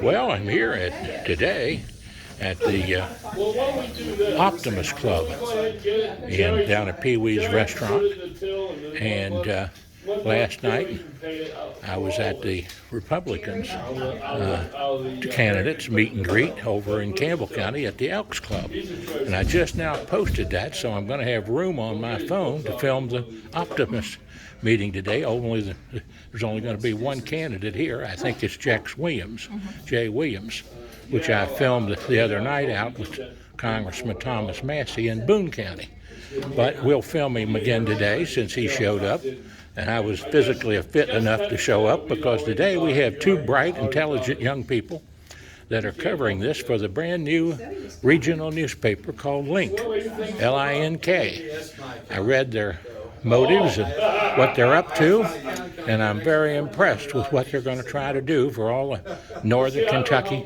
Well, I'm here today at the Optimist Club down at Pee Wee's Restaurant. And last night I was at the Republicans candidates meet and greet over in Campbell County at the Elks Club. And I just now posted that, so I'm going to have room on my phone to film the Optimist meeting today. There's only going to be one candidate here. I think it's Jay Williams, which I filmed the other night out with Congressman Thomas Massey in Boone County. But we'll film him again today since he showed up. And I was physically fit enough to show up because today we have two bright, intelligent young people that are covering this for the brand new regional newspaper called Link, L-I-N-K. I read their motives and what they're up to, and I'm very impressed with what they're going to try to do for all of northern Kentucky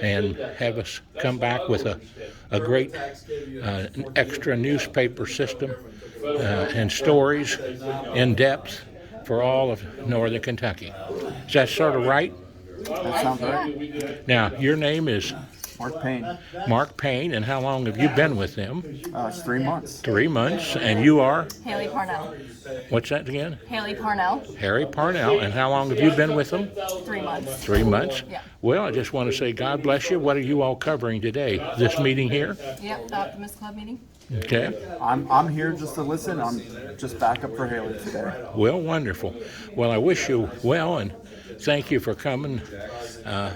and have us come back with a great extra newspaper system and stories in depth for all of northern Kentucky. Is that sort of right? That sounds right. Now, your name is? Mark Payne. Mark Payne, and how long have you been with them? It's 3 months. 3 months, and you are? Haley Parnell. What's that again? Haley Parnell. Harry Parnell, and how long have you been with them? 3 months. 3 months? Yeah. Well, I just want to say God bless you. What are you all covering today? This meeting here? Yep, the Optimist Club meeting. Okay. I'm here just to listen. I'm just back up for Haley today. Well, wonderful. Well, I wish you well, and thank you for coming. I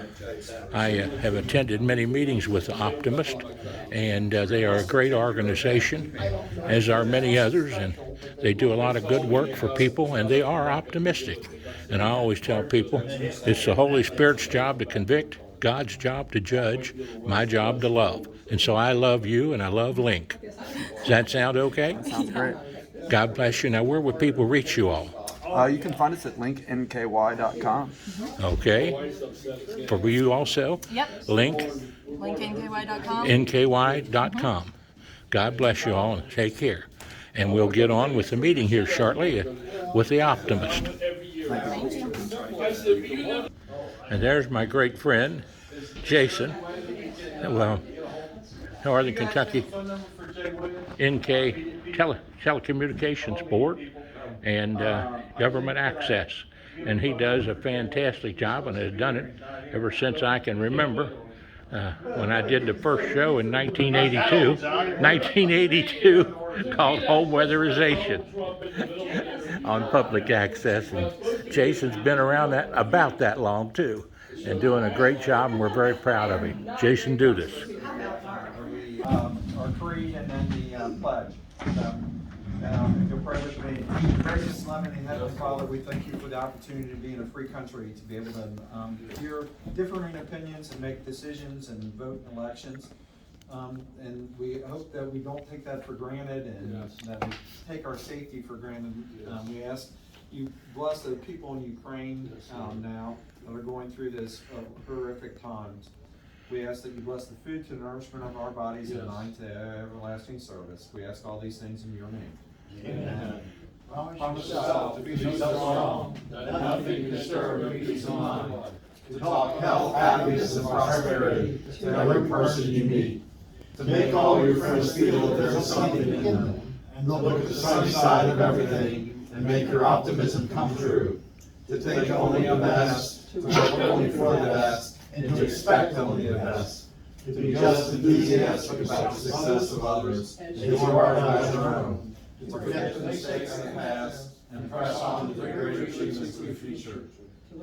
have attended many meetings with the Optimist, and they are a great organization, as are many others, and they do a lot of good work for people, and they are optimistic. And I always tell people, it's the Holy Spirit's job to convict, God's job to judge, my job to love. And so I love you, and I love Link. Does that sound okay? That sounds great. God bless you. Now, where would people reach you all? You can find us at linknky.com. Okay. For you also? Yep. Link? LinkNKY.com. nky.com. God bless you all, and take care. And we'll get on with the meeting here shortly with the Optimist. Thank you. And there's my great friend, Jason. Well, Northern Kentucky NK Telecommunications Board and Government Access. And he does a fantastic job and has done it ever since I can remember. When I did the first show in 1982 called Home Weatherization on public access. And Jason's been around about that long too and doing a great job, and we're very proud of him. Jason, do this. Our creed and then the pledge. If you'll pray with me. Gracious, loving, and Heavenly Father, we thank you for the opportunity to be in a free country, to be able to hear differing opinions and make decisions and vote in elections. And we hope that we don't take that for granted and that we take our safety for granted. We ask you bless the people in Ukraine now that are going through this horrific times. We ask that you bless the food to nourishment of our bodies and mind to everlasting service. We ask all these things in your name. Amen. Promise yourself to be so strong that nothing can disturb your peace of mind. To talk health, happiness, and prosperity to every person you meet. To make all your friends feel that there's something in them. And look at the sunny side of everything and make your optimism come true. To think only the best, to work only for the best, and to expect only the best. To be just enthusiastic about the success of others as you are about your own. To forget the mistakes of the past and press on to the great achievements of the future.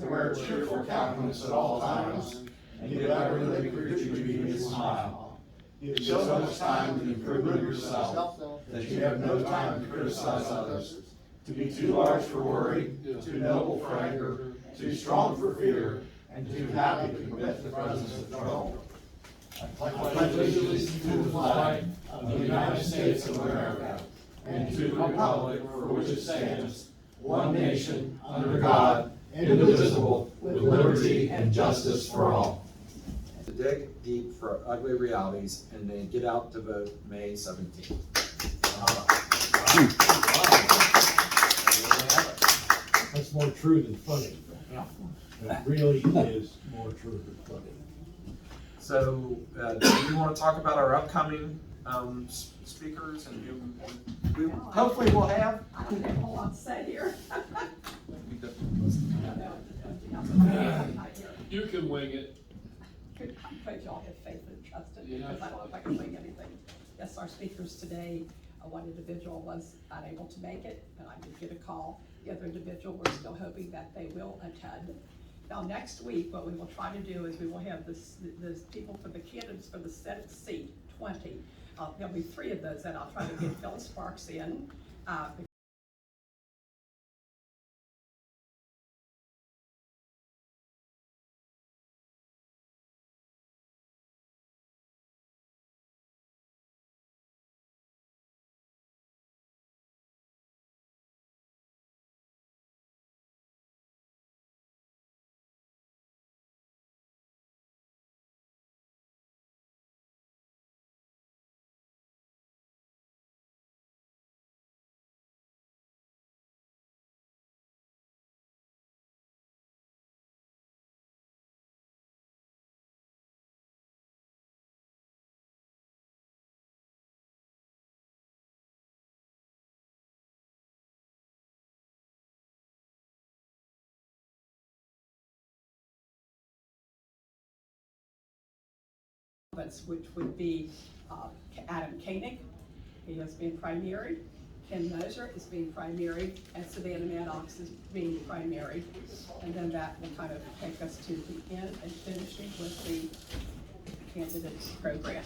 To wear a cheerful countenance at all times and give every creature you meet a smile. Give so much time to the improvement of yourself that you have no time to criticize others. To be too large for worry, too noble for anger, too strong for fear, and too happy to permit the presence of trouble. I pledge allegiance to the flag of the United States of America and to the republic for which it stands, one nation, under God, indivisible, with liberty and justice for all. To dig deep for ugly realities and then get out to vote May 17th. That's more true than funny. It really is more true to funny. So, do you want to talk about our upcoming speakers and who we hopefully will have? I don't have a whole lot to say here. You can wing it. I pray y'all have faith and trust in me, because I don't know if I can wing anything. Yes, our speakers today, one individual was unable to make it, and I did get a call. The other individual, we're still hoping that they will attend. Now, next week, what we will try to do is we will have the people for the candidates for the Senate seat, 20. There'll be 3 of those that I'll try to get Phyllis Sparks in. Which would be Adam Koenig, he has been primaried. Ken Moser is being primaried, and Savannah Maddox is being primaried. And then that will kind of take us to the end and finishing with the candidates program.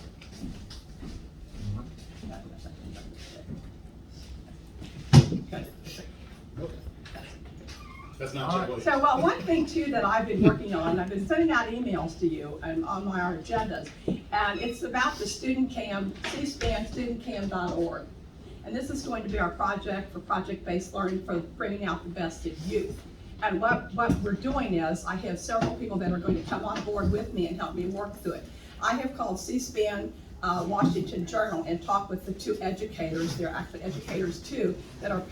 That's not Jay. So, well, one thing too that I've been working on, I've been sending out emails to you and on our agendas, and it's about the student cam, C-SPAN, studentcam.org. And this is going to be our project for project-based learning for bringing out the best in youth. And what we're doing is, I have several people that are going to come on board with me and help me work through it. I have called C-SPAN Washington Journal and talked with the 2 educators, they're actually educators too, that are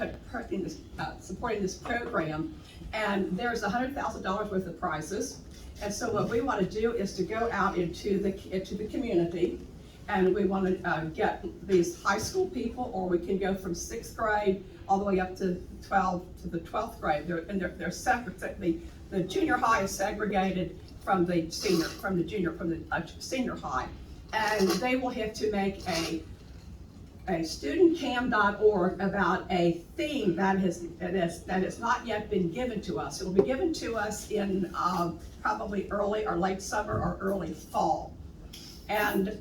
supporting this program. And there's $100,000 worth of prizes. And so what we want to do is to go out into the community, and we want to get these high school people, or we can go from 6th grade all the way up to the 12th grade. They're separate. The junior high is segregated from the senior high, and they will have to make a studentcam.org about a theme that has not yet been given to us. It will be given to us in probably early or late summer or early fall. And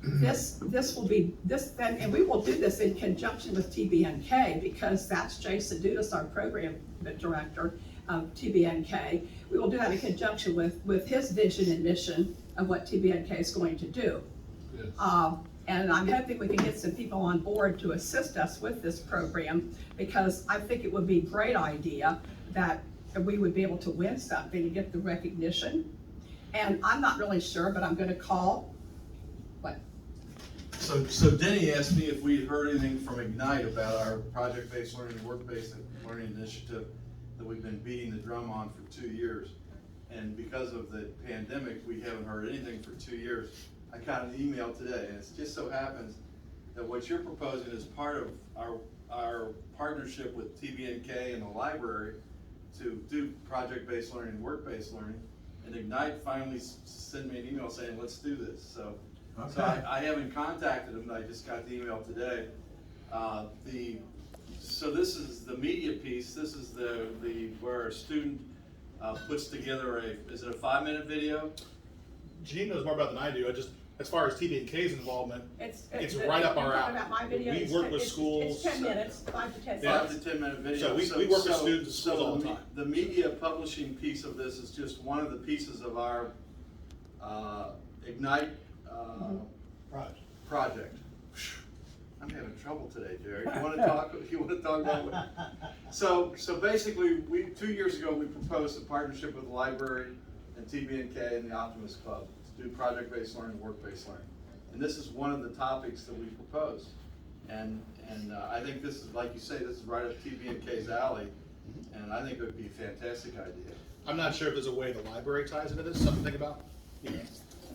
this will be and we will do this in conjunction with TBNK, because that's Jason Dudas, our program director of TBNK. We will do that in conjunction with his vision and mission of what TBNK is going to do. Yes. And I'm hoping we can get some people on board to assist us with this program, because I think it would be a great idea that we would be able to win something and get the recognition. And I'm not really sure, but I'm going to call. What? So Denny asked me if we had heard anything from Ignite about our project-based learning and work-based learning initiative that we've been beating the drum on for 2 years. And because of the pandemic, we haven't heard anything for 2 years. I got an email today, and it just so happens that what you're proposing is part of our partnership with TBNK and the library to do project-based learning and work-based learning. And Ignite finally sent me an email saying, let's do this. So I haven't contacted them, I just got the email today. So this is the media piece. This is where a student puts together is it a 5-minute video? Gene knows more about than I do. As far as TB&K's involvement, it's right up our alley. About my video, we work with schools. It's 10 minutes, 5 to 10 5 minutes. to 10 minute video. So we work with students at schools all the time. The media publishing piece of this is just one of the pieces of our Ignite project. I'm having trouble today, Jerry. You want to talk? You want to talk about what? So basically, 2 years ago we proposed a partnership with the library and TBNK and the Optimists Club to do project-based learning and work-based learning. And this is one of the topics that we proposed. And I think this is, like you say, this is right up TBNK's alley. And I think it would be a fantastic idea. I'm not sure if there's a way the library ties into this, something to think about. You know,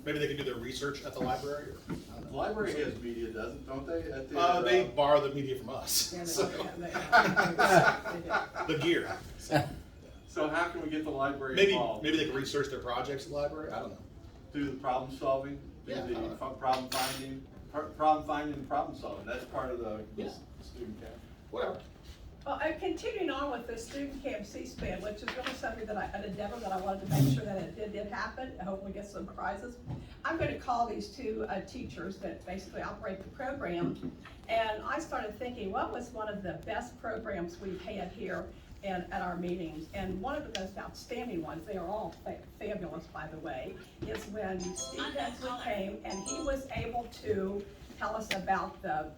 maybe they can do their research at the library, or, I don't The know. library has media, don't they? At They borrow the media from us, so, the gear. So how can we get the library Maybe, involved? maybe they can research their projects at the library, I don't know. Do the problem solving, do Yeah, the I don't know. problem finding, and problem solving, that's part of the Yeah. student camp. Whatever. Well, and continuing on with the student camp C-SPAN, which is really something that an endeavor that I wanted to make sure that it did happen. I hope we get some prizes. I'm going to call these two teachers that basically operate the program, and I started thinking, what was one of the best programs we've had here at our meetings? And one of the most outstanding ones, they are all fabulous, by the way, is when Steve Hensley came and he was able to tell us about the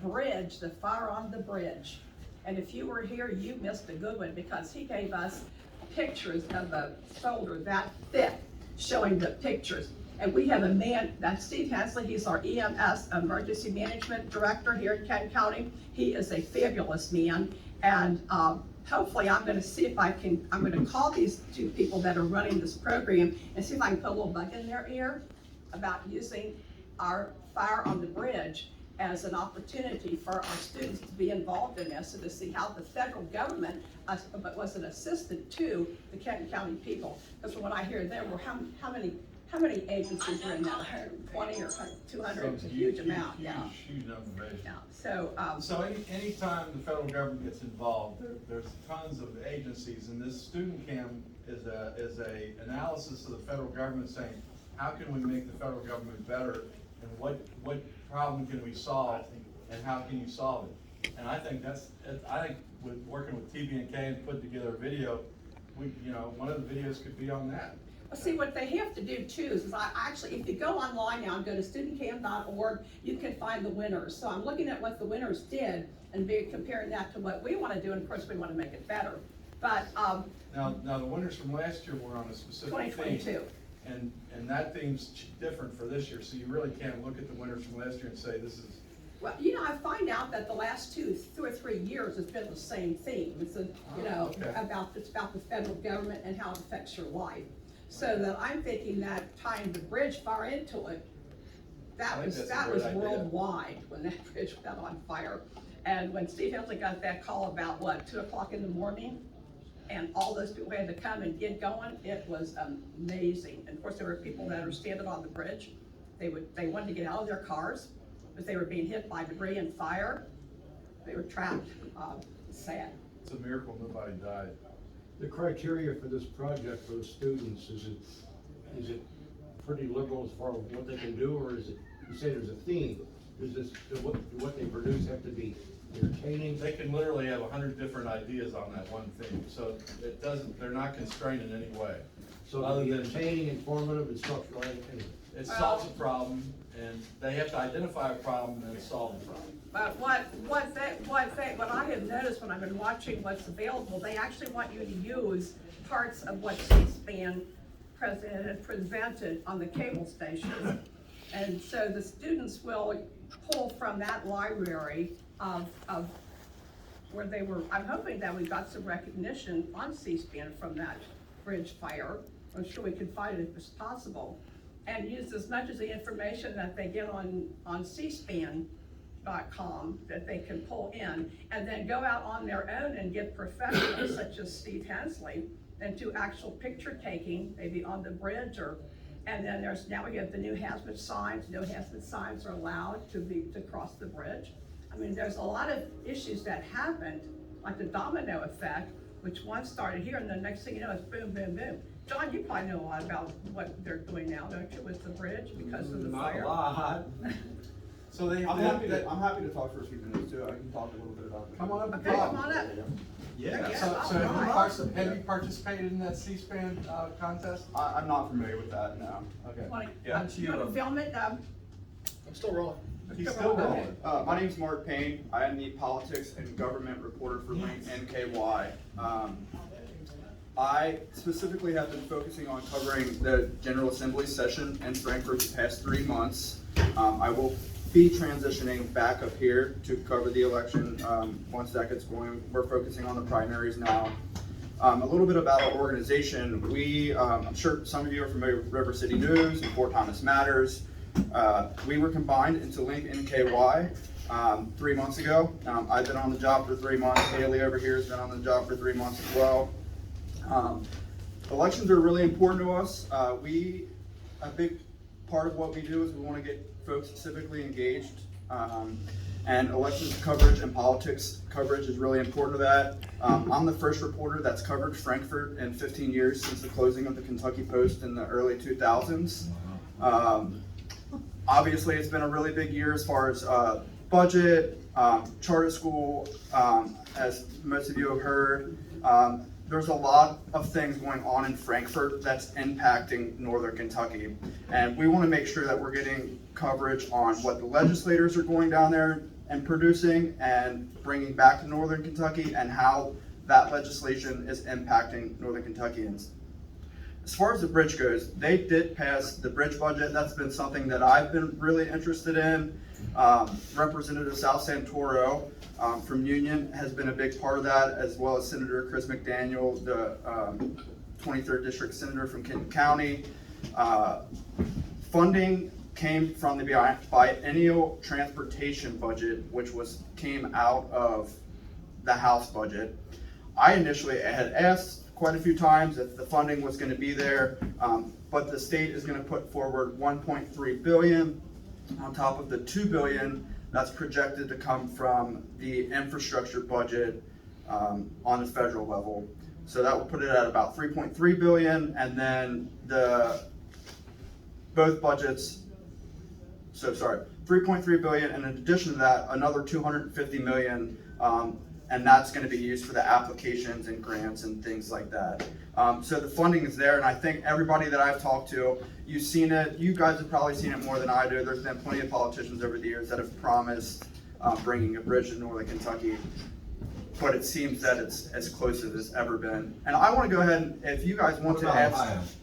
bridge, the fire on the bridge. And if you were here, you missed a good one, because he gave us pictures of a folder that thick, showing the pictures. And we have a man, that's Steve Hensley, he's our EMS Emergency Management Director here in Kenton County. He is a fabulous man, and hopefully I'm gonna see if I'm gonna call these two people that are running this program and see if I can put a little bug in their ear about using our fire on the bridge as an opportunity for our students to be involved in this, and to see how the federal government was an assistant to the Kenton County people. Because from what I hear, there were how many agencies were in that? 120 or 200? It's a huge amount. Yeah. Huge number of agencies. Yeah. So. So anytime the federal government gets involved, there's tons of agencies, and this student camp is a analysis of the federal government saying, how can we make the federal government better, and what problem can we solve, and how can you solve it? And I think with working with TB&K and putting together a video, one of the videos could be on that. Well, see, what they have to do too is if you go online now and go to studentcam.org, you can find the winners. So I'm looking at what the winners did and comparing that to what we want to do, and of course we want to make it better. But Now the winners from last year were on a specific 2022. theme. And that theme's different for this year, so you really can't look at the winners from last year and say this is. Well, I find out that the last 2 or 3 years has been the same theme. It's Okay. about the federal government and how it affects your life. So that I'm thinking that tying the bridge far into it, that was idea. worldwide when that bridge got on fire. And when Steve Hensley got that call about 2 o'clock in the morning, and all those people had to come and get going, it was amazing. And of course, there were people that were standing on the bridge. They wanted to get out of their cars, but they were being hit by debris and fire. They were trapped. Sad. It's a miracle nobody died. The criteria for this project for the students, is it pretty liberal as far as what they can do, or is it, you say there's a theme, do what they produce have to be entertaining? They can literally have 100 different ideas on that one thing, so they're not constrained in any way. So other the than entertaining, informative, instructional, and it solves a problem, and they have to identify a problem and then solve the problem. But what I have noticed when I've been watching what's available, they actually want you to use parts of what C-SPAN presented on the cable station. And so the students will pull from that library of where they were. I'm hoping that we got some recognition on C-SPAN from that bridge fire. I'm sure we can find it if it's possible. And use as much of the information that they get on C-SPAN.com that they can pull in, and then go out on their own and get professionals such as Steve Hensley and do actual picture taking, maybe on the bridge, and then now we have the new hazmat signs. No hazmat signs are allowed to cross the bridge. I mean, there's a lot of issues that happened, like the domino effect, which once started here, and the next thing you know, it's boom, boom, boom. John, you probably know a lot about what they're doing now, don't you, with the bridge because of the fire? Not a lot. So I'm I'm happy to talk for a few minutes too. I can talk a little bit about it. Come on up and Okay, talk. come on up. Yeah, Yeah, so all right. have you participated in that C-SPAN contest? I'm not familiar with that, no. Okay. Want Yeah. to film it? I'm still rolling. He's still rolling. My name's Mark Payne. I am the politics and government reporter for Link NKY. I specifically have been focusing on covering the General Assembly session in Frankfurt the past 3 months. I will be transitioning back up here to cover the election once that gets going. We're focusing on the primaries now. A little bit about our organization. I'm sure some of you are familiar with River City News and Fort Thomas Matters. We were combined into Link NKY 3 months ago. I've been on the job for 3 months. Haley over here has been on the job for 3 months as well. Elections are really important to us. A big part of what we do is we want to get folks civically engaged. And elections coverage and politics coverage is really important to that. I'm the first reporter that's covered Frankfort in 15 years since the closing of the Kentucky Post in the early 2000s. Obviously, it's been a really big year as far as budget, charter school, as most of you have heard. There's a lot of things going on in Frankfort that's impacting Northern Kentucky. And we want to make sure that we're getting coverage on what the legislators are going down there and producing and bringing back to Northern Kentucky and how that legislation is impacting Northern Kentuckians. As far as the bridge goes, they did pass the bridge budget. That's been something that I've been really interested in. Representative Sal Santoro from Union has been a big part of that, as well as Senator Chris McDaniel, the 23rd District Senator from Kenton County. Funding came from the biennial transportation budget, which came out of the House budget. I initially had asked quite a few times if the funding was going to be there, but the state is going to put forward $1.3 billion on top of the $2 billion that's projected to come from the infrastructure budget on the federal level. So that will put it at about $3.3 billion, and then both budgets. So sorry, $3.3 billion, and in addition to that, another $250 million, and that's going to be used for the applications and grants and things like that. So the funding is there, and I think everybody that I've talked to, you've seen it. You guys have probably seen it more than I do. There's been plenty of politicians over the years that have promised bringing a bridge to Northern Kentucky, but it seems that it's as close as it's ever been. And I want to go ahead and, if you guys want to ask,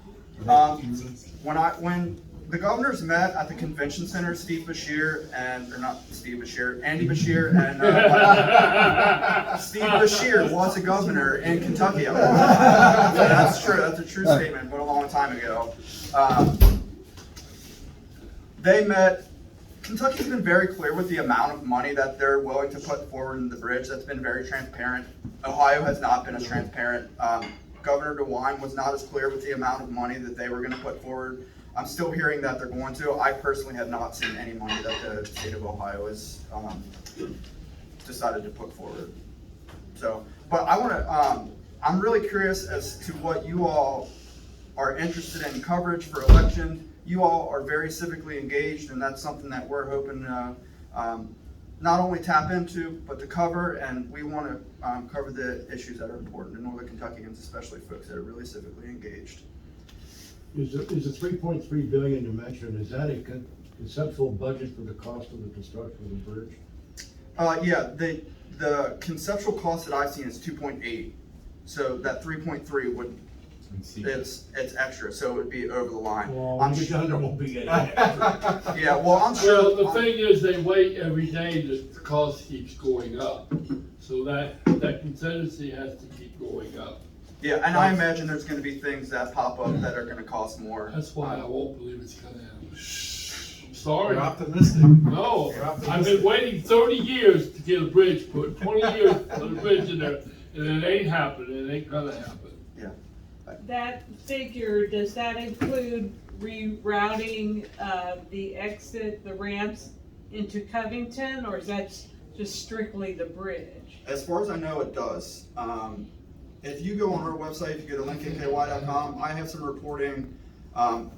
when the governors met at the convention center, Andy Beshear and Steve Beshear was a governor in Kentucky. That's true. That's a true statement, but a long time ago. They met. Kentucky's been very clear with the amount of money that they're willing to put forward in the bridge. That's been very transparent. Ohio has not been as transparent. Governor DeWine was not as clear with the amount of money that they were going to put forward. I'm still hearing that they're going to. I personally have not seen any money that the state of Ohio has decided to put forward. So, but I want to, I'm really curious as to what you all are interested in coverage for election. You all are very civically engaged, and that's something that we're hoping to not only tap into, but to cover, and we want to cover the issues that are important to Northern Kentuckians, especially folks that are really civically engaged. Is the $3.3 billion you mentioned, is that a conceptual budget for the cost of the construction of the bridge? Yeah, the conceptual cost that I've seen is 2.8. So that 3.3 would, it's extra, so it would be over the line. Well, I'm sure sure. there won't be any extra. Yeah, well, I'm sure. Well, the thing is, they wait every day that the cost keeps going up. So that contingency has to keep going up. Yeah, and I imagine there's going to be things that pop up that are going to cost more. That's why I won't believe it's gonna happen. I'm sorry. You're optimistic. No, You're optimistic. I've been waiting 30 years to get a bridge put, 20 years to put a bridge in there, and it ain't happening, it ain't gonna happen. Yeah. That figure, does that include rerouting the ramps into Covington, or is that just strictly the bridge? As far as I know, it does. If you go on our website, if you go to lincolnky.com, I have some reporting. I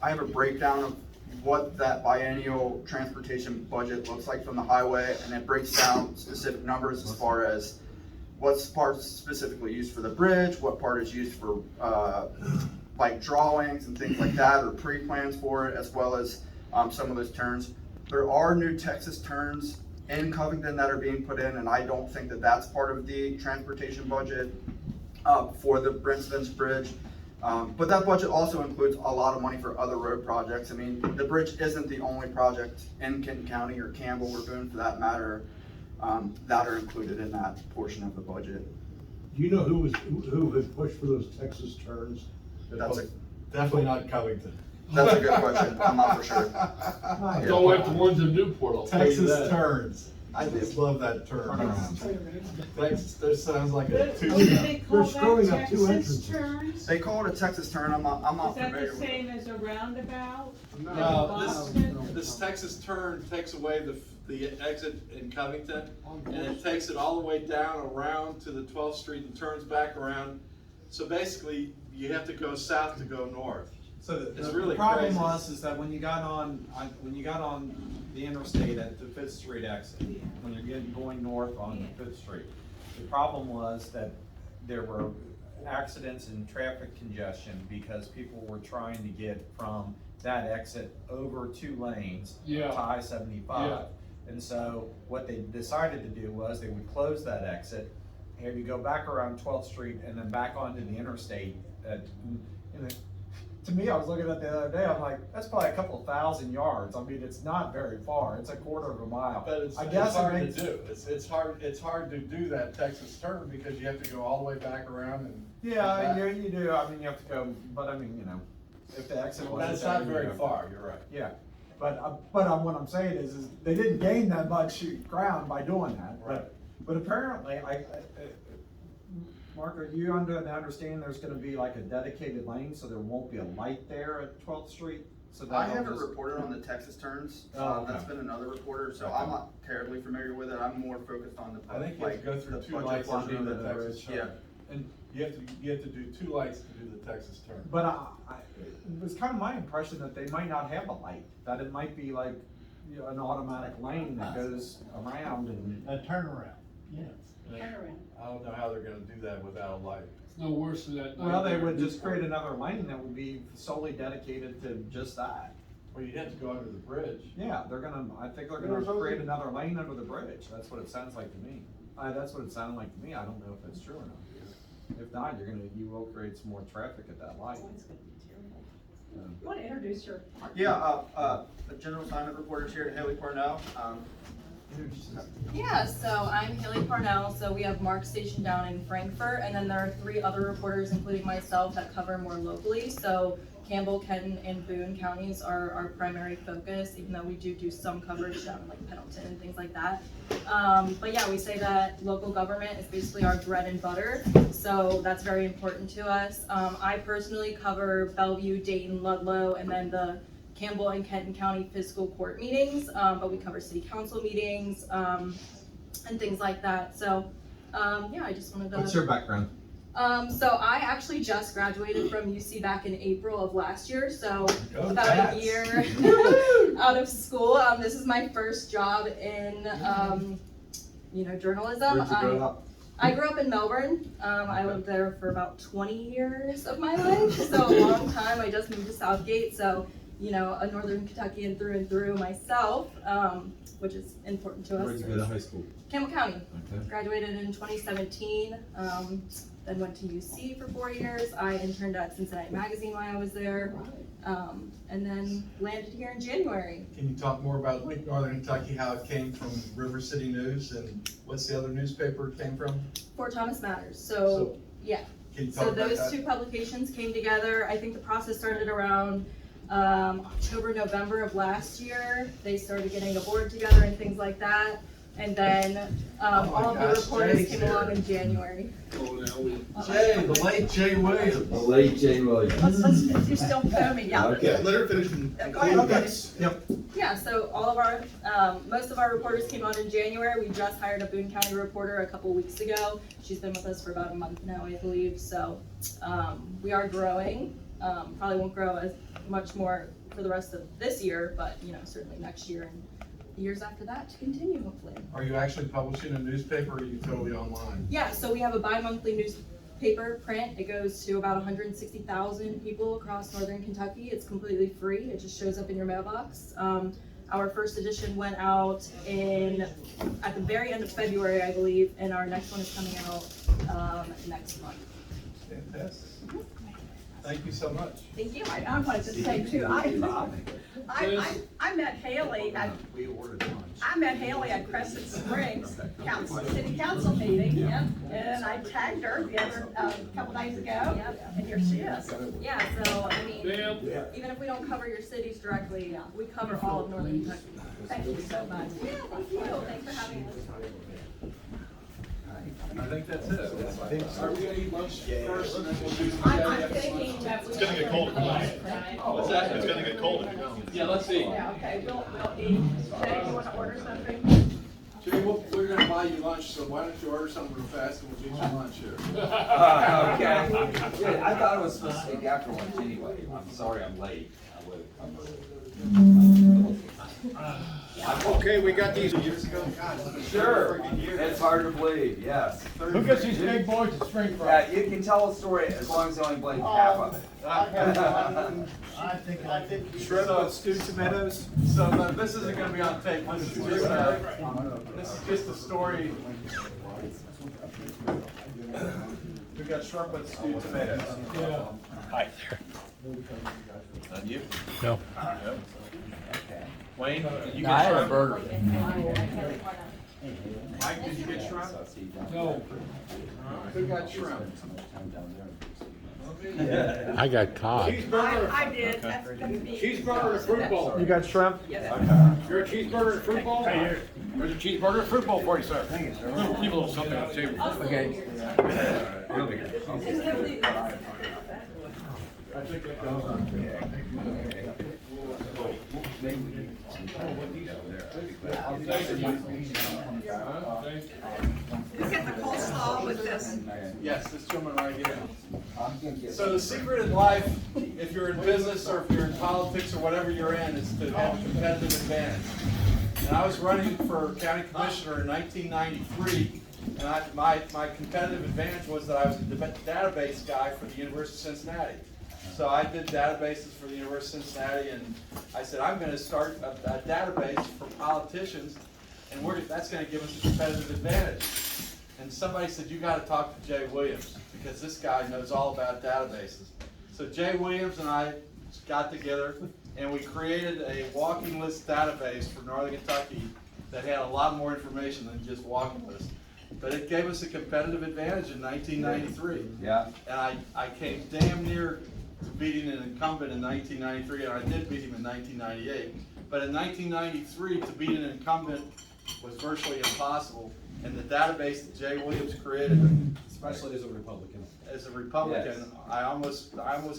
have a breakdown of what that biennial transportation budget looks like from the highway, and it breaks down specific numbers as far as what part's specifically used for the bridge, what part is used for like drawings and things like that, or pre-plans for it, as well as some of those turns. There are new Texas turns in Covington that are being put in, and I don't think that that's part of the transportation budget for the Brinson's Bridge. But that budget also includes a lot of money for other road projects. I mean, the bridge isn't the only project in Kenton County or Campbell or Boone for that matter that are included in that portion of the budget. Do you know who had pushed for those Texas turns? Definitely not Covington. That's a good question. I'm not for sure. Don't like the ones in Newport, I'll tell you Texas that. turns. I just love that term. Texas, that sounds like a Do two. they call They're screwing that up two Texas entrances. turns? They call it a Texas turn. I'm not Is that familiar the with it. same as a roundabout? No, Boston? this Texas turn takes away the exit in Covington, and it takes it all the way down around to the 12th Street and turns back around. So basically, you have to go south to go north. So It's the really problem crazy. was, is that when you got on the interstate at the Fifth Street exit, when you're going north on the Fifth Street, the problem was that there were accidents and traffic congestion because people were trying to get from that exit over 2 lanes Yeah. to I-75. Yeah. And so what they decided to do was they would close that exit, have you go back around 12th Street and then back onto the interstate. To me, I was looking at it the other day, I'm like, that's probably a couple 1,000 yards. I mean, it's not very far. It's a quarter of a mile. But it's it hard makes- to do. It's hard to do that Texas turn because you have to go all the way back around and. Yeah, you do. I mean, you have to go, but I mean, if the exit wasn't That's there, not you very go. far, you're right. Yeah, but what I'm saying is they didn't gain that much ground by doing that. Right. But apparently, Mark, are you under the understanding there's gonna be like a dedicated lane, so there won't be a light there at 12th Street? So I that'll haven't just- reported on the Texas turns. Oh, okay. That's been another reporter, so I'm not terribly familiar with it. I'm more focused on the. I think you have to go through the 2 budget lights to portion do of the it. Texas turn. Yeah. And You have to do 2 lights to do the Texas turn. But it was kind of my impression that they might not have a light, that it might be like, an automatic lane that goes around and. A turnaround, yes. I don't know how they're gonna do that without a light. It's no worse than that. Well, they would just create another lane that would be solely dedicated to just that. Well, you'd have to go under the bridge. Yeah, I think they're gonna create another lane under the bridge, that's what it sounds like to me. That's what it sounded like to me, I don't know if it's true or not. If not, you will create some more traffic at that light. You want to introduce your? Yeah, the general assignment reporters here at Haley Cornell. Yeah, so I'm Haley Parnell, so we have Mark stationed down in Frankfurt, and then there are 3 other reporters, including myself, that cover more locally. So Campbell, Kenton, and Boone Counties are our primary focus, even though we do some coverage down in like Pendleton and things like that. But yeah, we say that local government is basically our bread and butter, so that's very important to us. I personally cover Bellevue, Dayton, Ludlow, and then the Campbell and Kenton County fiscal court meetings, but we cover city council meetings and things like that. So yeah, I just wanted to. What's your background? So I actually just graduated from UC back in April of last year, so Go about Cats. a year out of school. This is my first job in journalism. Where'd you grow up? I grew up in Melbourne. I lived there for about 20 years of my life, so a long time. I just moved to Southgate, so a Northern Kentuckian through and through myself, which is important to us. Where'd you go to high school? Campbell County. Okay. Graduated in 2017, then went to UC for 4 years. I interned at Cincinnati Magazine while I was there, and then landed here in January. Can you talk more about Lake Northern Kentucky, how it came from River City News, and what's the other newspaper it came from? Fort Thomas Matters. So yeah. Can you talk So about those that? 2 publications came together. I think the process started around October, November of last year. They started getting a board together and things like that. And then all of the gosh, reporters Jay's came here. along in January. Oh, now we. Jay, the late Jay Williams. The late Jay Williams. You're still filming, yeah. Yeah, let her finish and Go ahead, include finish. this. Yep. Yeah, so all of our, most of our reporters came on in January. We just hired a Boone County reporter a couple weeks ago. She's been with us for about a month now, I believe. So we are growing. Probably won't grow as much more for the rest of this year, but certainly next year and the years after that to continue, hopefully. Are you actually publishing a newspaper, or are you totally online? Yeah, so we have a bi-monthly newspaper print. It goes to about 160,000 people across Northern Kentucky. It's completely free. It just shows up in your mailbox. Our first edition went out at the very end of February, I believe, and our next one is coming out next month. Fantastic. Thank you so much. Thank you. I wanted to say too, I met Haley at We ordered one. I met Haley at Crescent Springs City Council meeting, and I tagged her the other, couple days ago, and here she is. Yeah, so, I mean, even if we don't cover your cities directly, we cover all of Northern Kentucky. Thank you so much. Yeah, thank you. Thanks for having us. I think that's it. Are we gonna eat lunch first and then we'll do? I'm thinking that we. It's gonna get cold if you don't. What's that? It's gonna get cold if you don't. Yeah, let's see. Yeah, okay, we'll eat. Jay, you wanna order something? Jay, we're gonna buy you lunch, so why don't you order something real fast and we'll get you lunch here. Okay. Yeah, I thought it was supposed to be after lunch anyway. I'm sorry I'm late. Okay, we got these. Years ago, God, it's been Sure, freaking years. it's hard to believe, yes. Who gets these big boys to spring from? Yeah, you can tell a story as long as you only blame half of it. Shrimp with stewed tomatoes. So this isn't gonna be on tape, this is just a story. We got shrimp with stewed tomatoes. Hi there. And you? No. Wayne, did you I get had a shrimp? burger. Mike, did you get shrimp? No. Who got shrimp? I got cod. Cheeseburger, I did, that's gonna be. cheeseburger and fruit bowl. You got shrimp? Yes. You're a cheeseburger and fruit bowl? Hey, here. There's a cheeseburger and fruit bowl for you, sir. Thank you, sir. Keep a little something on the table. Okay. I think that goes on. You get the coleslaw with this. Yes, this gentleman right here. So the secret in life, if you're in business or if you're in politics or whatever you're in, is to have a competitive advantage. And I was running for county commissioner in 1993, and my competitive advantage was that I was a database guy for the University of Cincinnati. So I did databases for the University of Cincinnati, and I said, I'm gonna start a database for politicians, and that's gonna give us a competitive advantage. And somebody said, you gotta talk to Jay Williams, because this guy knows all about databases. So Jay Williams and I got together, and we created a walking list database for Northern Kentucky that had a lot more information than just walking lists. But it gave us a competitive advantage in 1993. Yeah. And I came damn near to beating an incumbent in 1993, and I did beat him in 1998. But in 1993, to beat an incumbent was virtually impossible. And the database that Jay Williams created, Especially as a Republican. as a Republican, Yes. I almost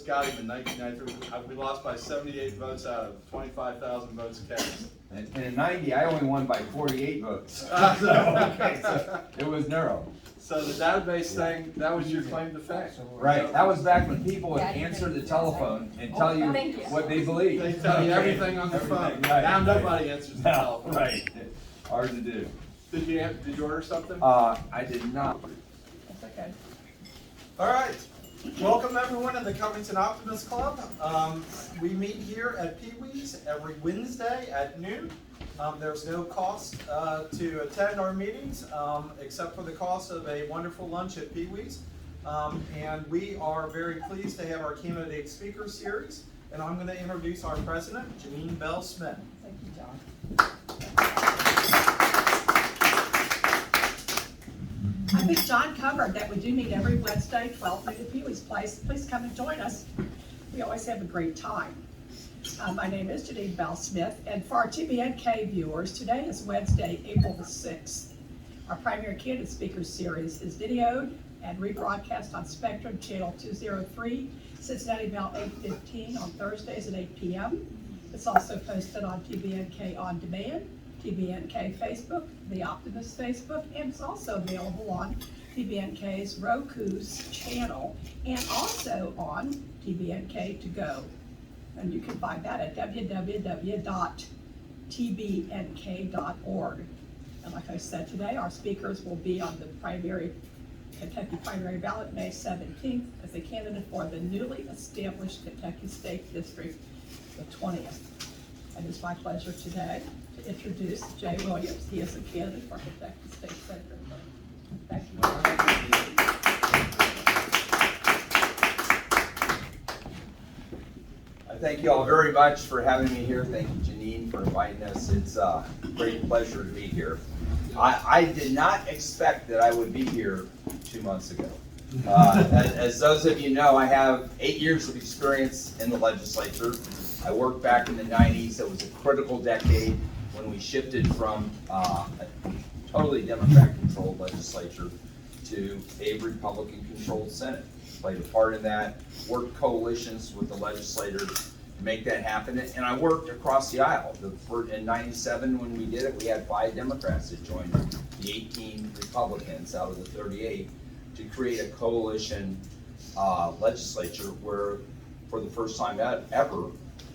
got him in 1993. We lost by 78 votes out of 25,000 votes cast. And in '90, I only won by 48 votes. So it was narrow. So the database thing, that was your claim to fame. Right, that was back when people would answer the telephone and tell you Thank you. what they believe. They tell you everything on the phone. Everything, right, Now right. nobody answers the No, telephone. right, hard to do. Did you order something? I did not. That's okay. All right, welcome everyone to the Covington Optimist Club. We meet here at Pee Wee's every Wednesday at noon. There's no cost to attend our meetings, except for the cost of a wonderful lunch at Pee Wee's. And we are very pleased to have our candidate speaker series. And I'm going to introduce our president, Janine Bell-Smith. Thank you, John. I think John covered that we do meet every Wednesday, 12 noon at Pee Wee's Place. Please come and join us. We always have a great time. My name is Janine Bell-Smith, and for our TBNK viewers, today is Wednesday, April the 6th. Our primary candidate speaker series is videoed and rebroadcast on Spectrum Channel 203, Cincinnati Bell 815 on Thursdays at 8 p.m. It's also posted on TBNK On Demand, TBNK Facebook, the Optimists Facebook, and it's also available on TBNK's Roku's channel and also on TBNK To Go. And you can find that at www.tbnk.org. And like I said today, our speakers will be on the Kentucky primary ballot May 17th as a candidate for the newly established Kentucky State District, the 20th. And it's my pleasure today to introduce Jay Williams. He is a candidate for Kentucky State Senator. Thank you. Thank you all very much for having me here. Thank you, Janine. team for inviting us. It's a great pleasure to be here. I did not expect that I would be here 2 months ago. As those of you know, I have 8 years of experience in the legislature. I worked back in the 90s. It was a critical decade when we shifted from a totally Democrat-controlled legislature to a Republican-controlled Senate. Played a part in that, worked coalitions with the legislators to make that happen, and I worked across the aisle. In 97, when we did it, we had 5 Democrats that joined the 18 Republicans out of the 38 to create a coalition legislature where, for the first time ever,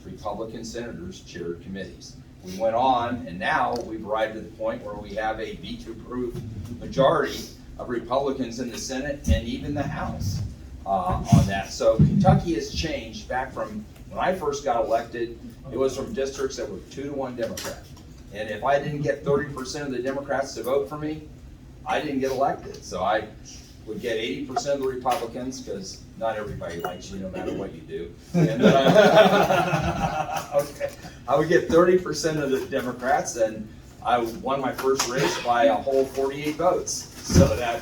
Republican senators chaired committees. We went on, and now we've arrived at the point where we have a veto-proof majority of Republicans in the Senate and even the House on that. So Kentucky has changed back from when I first got elected. It was from districts that were 2-to-1 Democrat. And if I didn't get 30% of the Democrats to vote for me, I didn't get elected. So I would get 80% of the Republicans, because not everybody likes you no matter what you do. And then I would get 30% of the Democrats, and I won my first race by a whole 48 votes. So that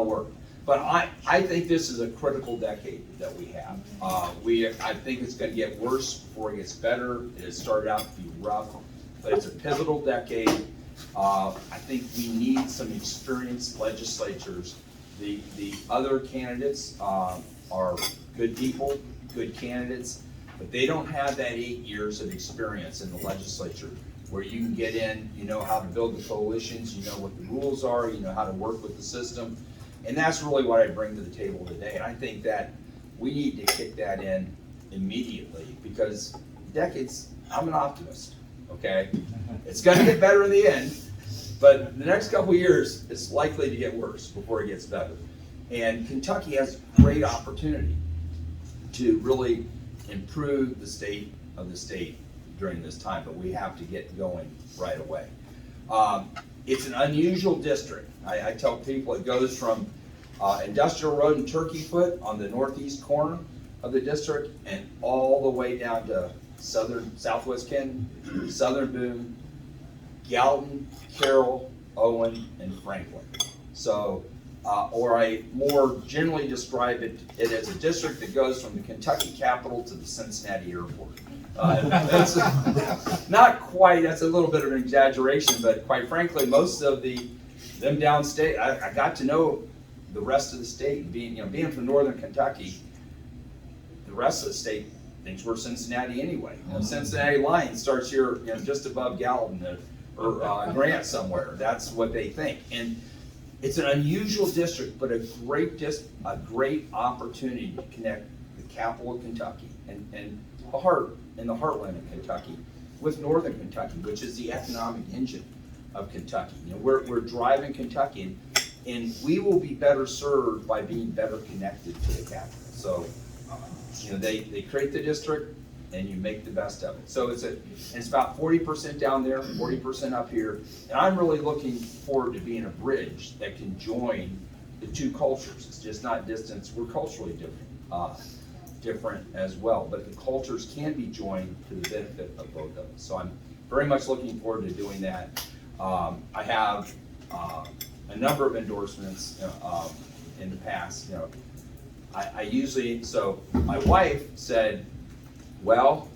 worked. But I think this is a critical decade that we have. I think it's going to get worse before it gets better. It has started out to be rough, but it's a pivotal decade. I think we need some experienced legislatures. The other candidates are good people, good candidates, but they don't have that 8 years of experience in the legislature where you can get in, you know how to build the coalitions, you know what the rules are, you know how to work with the system. And that's really what I bring to the table today. And I think that we need to kick that in immediately, because decades, I'm an optimist, okay? It's gonna get better in the end, but the next couple of years, it's likely to get worse before it gets better. And Kentucky has great opportunity to really improve the state of the state during this time, but we have to get going right away. It's an unusual district. I tell people it goes from Industrial Road and Turkey Foot on the northeast corner of the district and all the way down to southwest Kenton, southern Boone, Gallatin, Carroll, Owen, and Franklin. So, or I more generally describe it as a district that goes from the Kentucky Capitol to the Cincinnati Airport. That's not quite, that's a little bit of an exaggeration, but quite frankly, most of them downstate, I got to know the rest of the state, being from northern Kentucky, the rest of the state thinks we're Cincinnati anyway. Cincinnati line starts here, just above Gallatin or Grant somewhere. That's what they think. And it's an unusual district, but a great opportunity to connect the capital of Kentucky and the heartland of Kentucky with northern Kentucky, which is the economic engine of Kentucky. We're driving Kentucky, and we will be better served by being better connected to the capital. So, they create the district, and you make the best of it. So it's about 40% down there, 40% up here, and I'm really looking forward to being a bridge that can join the two cultures. It's just not distance; we're culturally different as well, but the cultures can be joined to the benefit of both of us. So I'm very much looking forward to doing that. I have a number of endorsements in the past. So my wife said, well,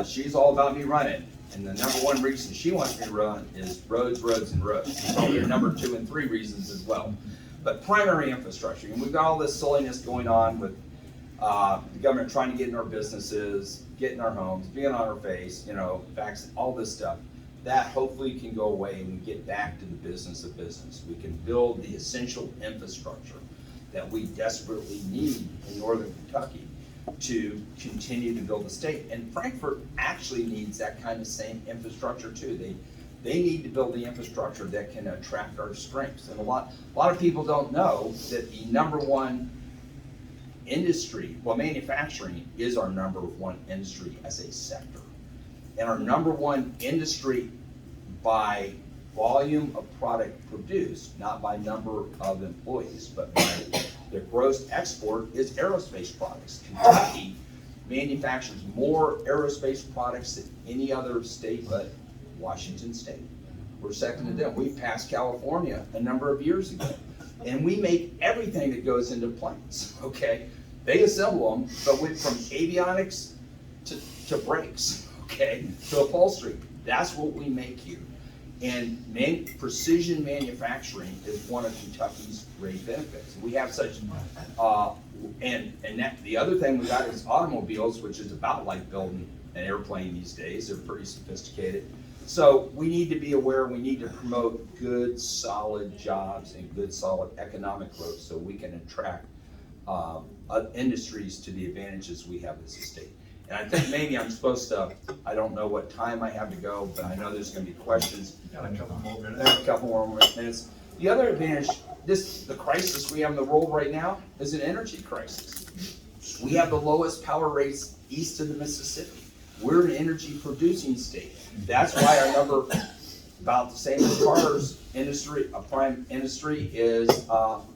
she's all about me running, and the number one reason she wants me to run is roads, roads, and roads. It's probably number 2 and 3 reasons as well. But primary infrastructure, and we've got all this silliness going on with the government trying to get in our businesses, get in our homes, being on our face, vaccine, all this stuff. That hopefully can go away and we get back to the business of business. We can build the essential infrastructure that we desperately need in northern Kentucky to continue to build the state. And Frankfort actually needs that kind of same infrastructure too. They need to build the infrastructure that can attract our strengths. And a lot of people don't know that the number one industry, manufacturing is our number one industry as a sector. And our number one industry by volume of product produced, not by number of employees, but by their gross export is aerospace products. Kentucky manufactures more aerospace products than any other state but Washington State. We're second to them. We passed California a number of years ago. And we make everything that goes into planes, okay? They assemble them, but from avionics to brakes, okay, to upholstery. That's what we make here. And precision manufacturing is one of Kentucky's great benefits. We have such, the other thing we got is automobiles, which is about like building an airplane these days. They're pretty sophisticated. So we need to be aware, we need to promote good, solid jobs and good, solid economic growth so we can attract industries to the advantages we have as a state. And I think maybe I'm supposed to, I don't know what time I have to go, but I know there's gonna be questions. Got a couple more minutes. There's a couple more minutes. The other advantage, the crisis we have in the world right now is an energy crisis. We have the lowest power rates east of the Mississippi. We're an energy producing state. That's why our number, about the same as cars industry, a prime industry is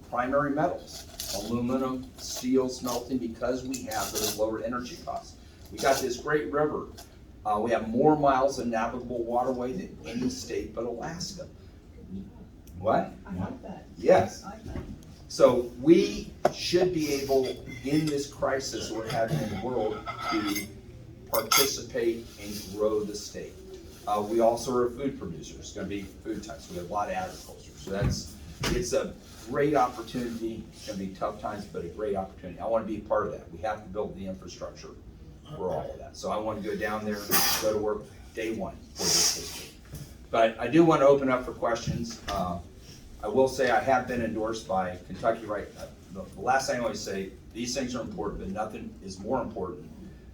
primary metals, aluminum, steel smelting, because we have those lower energy costs. We got this great river. We have more miles of navigable waterway than any state but Alaska. What? I like that. Yes. I like that. So we should be able, in this crisis we're having in the world, to participate and grow the state. We also are a food producer. It's going to be food types. We have a lot of agriculture. So it's a great opportunity. It's going to be tough times, but a great opportunity. I want to be a part of that. We have to build the infrastructure for all of that. So I want to go down there and go to work day one for this district. But I do want to open up for questions. I will say I have been endorsed by Kentucky Right. The last thing I always say, these things are important, but nothing is more important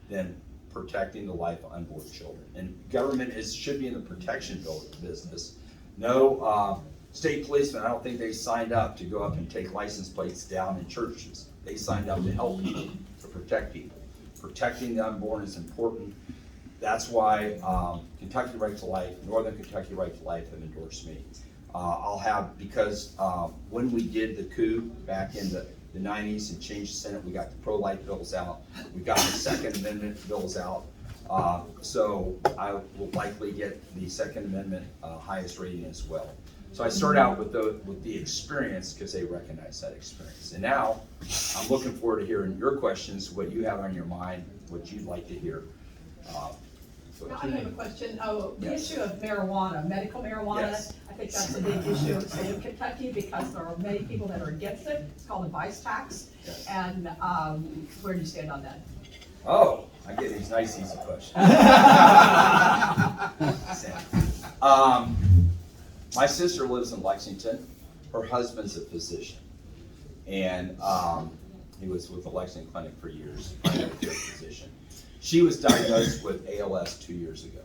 than protecting the life of unborn children. And government should be in the protection business. No state policemen, I don't think they signed up to go up and take license plates down in churches. They signed up to help people, to protect people. Protecting the unborn is important. That's why Kentucky Right to Life, Northern Kentucky Right to Life have endorsed me. Because when we did the coup back in the 90s and changed the Senate, we got the pro-life bills out. We got the Second Amendment bills out. So I will likely get the Second Amendment highest rating as well. So I start out with the experience because they recognize that experience. And now I'm looking forward to hearing your questions, what you have on your mind, what you'd like to hear. I have a question. The Yes. issue of marijuana, medical marijuana, Yes. I think that's a big issue in the state of Kentucky because there are many people that are against it. It's called a vice tax. Yes. And where do you stand on that? Oh, I get these nice, easy questions. My sister lives in Lexington. Her husband's a physician. And he was with the Lexington Clinic for years, primary care physician. She was diagnosed with ALS 2 years ago.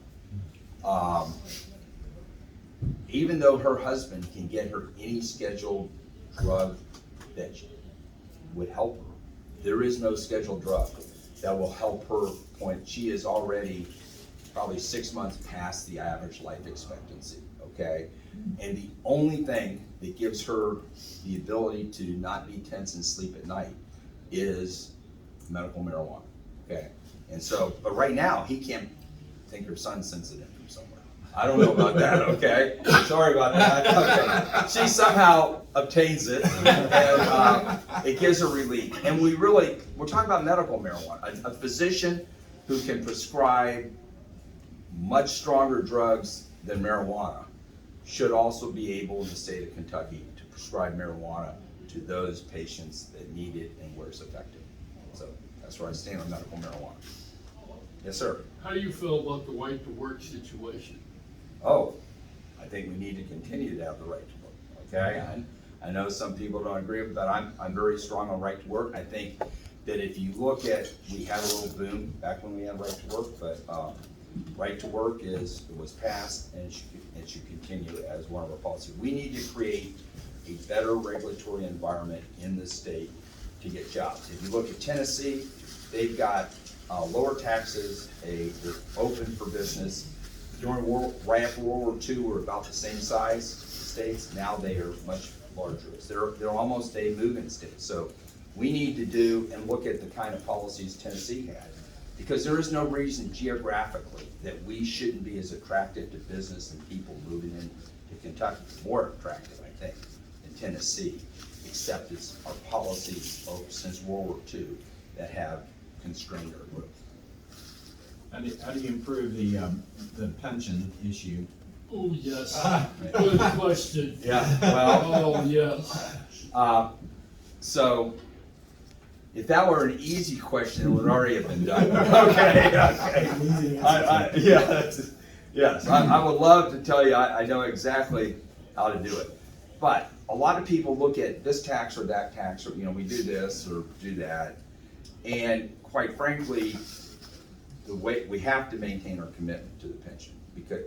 Even though her husband can get her any scheduled drug that would help her, there is no scheduled drug that will help her point. She is already probably 6 months past the average life expectancy, okay? And the only thing that gives her the ability to not be tense and sleep at night is medical marijuana, okay? And so, but right now, he can't think her son sends it in from somewhere. I don't know about that, okay? Sorry about that. Okay. She somehow obtains it, and it gives her relief. And we're talking about medical marijuana. A physician who can prescribe much stronger drugs than marijuana should also be able in the state of Kentucky to prescribe marijuana to those patients that need it and where it's effective. So that's where I stand on medical marijuana. Yes, sir. How do you feel about the right to work situation? Oh, I think we need to continue to have the right to work, okay? I know some people don't agree, but I'm very strong on right to work. I think that if you look at, we had a little boom back when we had right to work, but right to work it was passed and it should continue as one of our policies. We need to create a better regulatory environment in the state to get jobs. If you look at Tennessee, they've got lower taxes, they're open for business. Right after World War II, we're about the same size states. Now they are much larger. They're almost a moving state. So we need to do and look at the kind of policies Tennessee had. Because there is no reason geographically that we shouldn't be as attractive to business and people moving into Kentucky. More attractive, I think, than Tennessee, except it's our policies since World War II that have constrained our growth. How do you improve the pension issue? Oh, yes. Good question. Yeah, well. Oh, yes. So, if that were an easy question, it would already have been done. Okay. Yes, I would love to tell you I know exactly how to do it. But a lot of people look at this tax or that tax, or, we do this or do that. And quite frankly, the way we have to maintain our commitment to the pension,